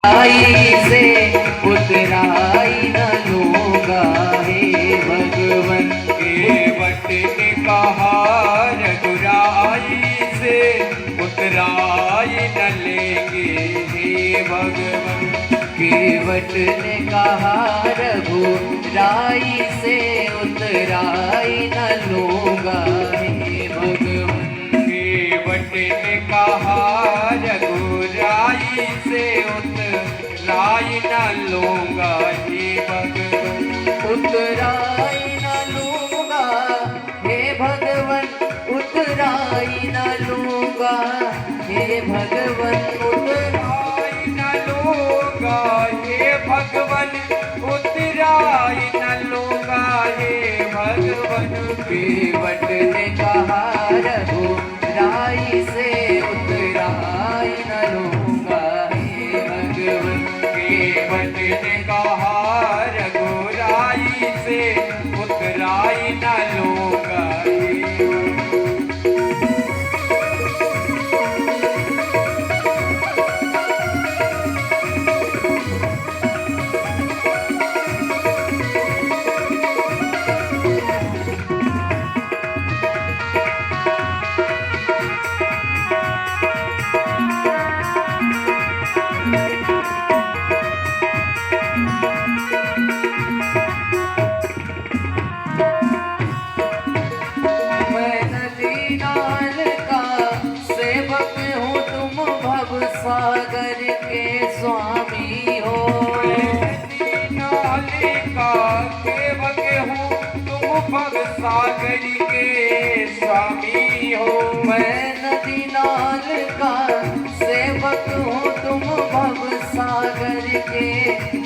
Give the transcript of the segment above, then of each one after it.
आई से उतराई न लूंगा हे भगवन। केवट ने कहा रघुराई से उतराई न लेंगे हे भगवन। केवट ने कहा रघुराई से उतराई न लूंगा हे भगवन। केवट ने कहा रघुराई से उतराई न लूंगा हे भगवन। उतराई न लूंगा हे भगवन, उतराई न लूंगा हे भगवन। उतराई न लूंगा हे भगवन, उतराई न लूंगा हे भगवन। केवट ने कहा रघुराई से उतराई न लूंगा हे भगवन। केवट ने कहा रघुराई से उतराई न लूंगा हे भगवन। सागर के स्वामी हो। नाले का सेवक हूँ, तुम भव सागर के स्वामी हो। मैं नदी नाल का सेवक हूँ, तुम भव सागर के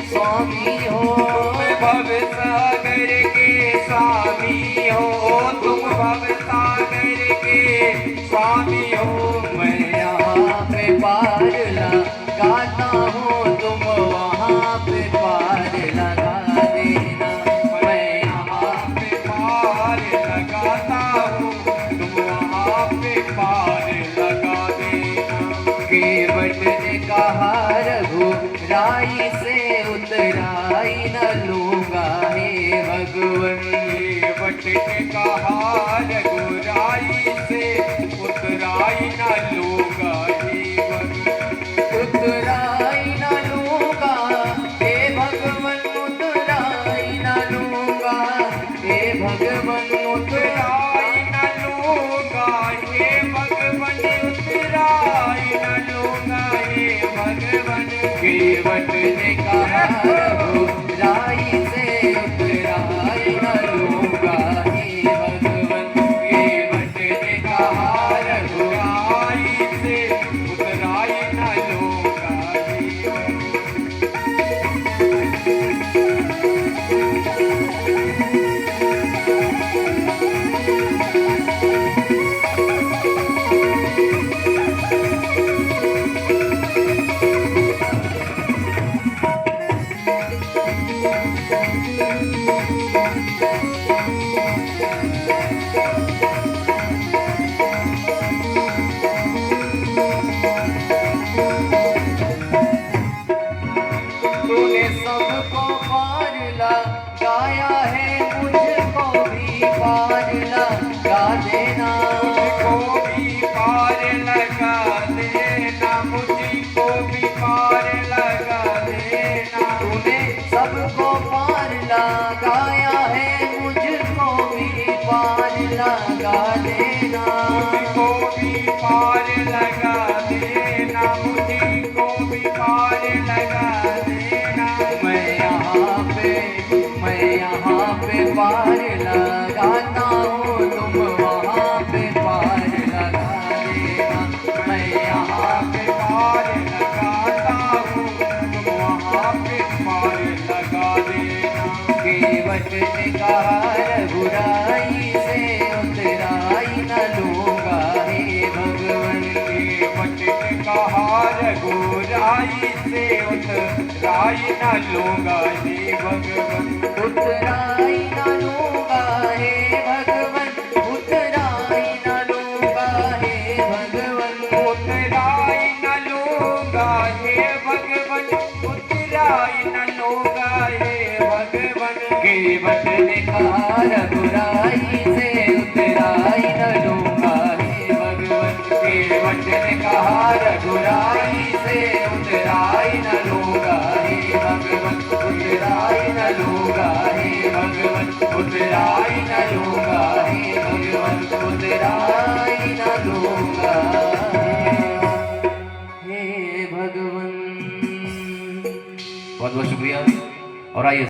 स्वामी हो। तुम भव सागर के स्वामी हो, तुम भव सागर के स्वामी हो। मैं यहाँ पे पार लगाता हूँ, तुम वहाँ पे पार लगा देना। मैं यहाँ पे पार लगाता हूँ, तुम वहाँ पे पार लगा देना। केवट ने कहा रघुराई से उतराई न लूंगा हे भगवन। केवट ने कहा रघुराई से उतराई न लूंगा हे भगवन। उतराई न लूंगा हे भगवन, उतराई न लूंगा हे भगवन। उतराई न लूंगा हे भगवन, उतराई न लूंगा हे भगवन। केवट ने कहा रघुराई से उतराई न लूंगा हे भगवन। केवट ने कहा रघुराई से उतराई न लूंगा हे भगवन। तूने सबको पार लगाया है, मुझको भी पार लगा देना। मुझको भी पार लगा देना, मुझको भी पार लगा देना। तूने सबको पार लगाया है, मुझको भी पार लगा देना। मुझको भी पार लगा देना, मुझको भी पार लगा देना। मैं यहाँ पे पार लगाता हूँ, तुम वहाँ पे पार लगा देना। मैं यहाँ पे पार लगाता हूँ, तुम वहाँ पे पार लगा देना। केवट ने कहा रघुराई से उतराई न लूंगा हे भगवन। केवट ने कहा रघुराई से उतराई न लूंगा हे भगवन। उतराई न लूंगा हे भगवन, उतराई न लूंगा हे भगवन। उतराई न लूंगा हे भगवन, उतराई न लूंगा हे भगवन के वचन कहा रघुराई से उतराई न लूंगा हे भगवन के वचन कहा रघुराई से उतराई न लूंगा हे भगवन उतराई न लूंगा हे भगवन उतराई न लूंगा हे भगवन उतराई न लूंगा हे भगवन। बहुत बहुत शुक्रिया और आइए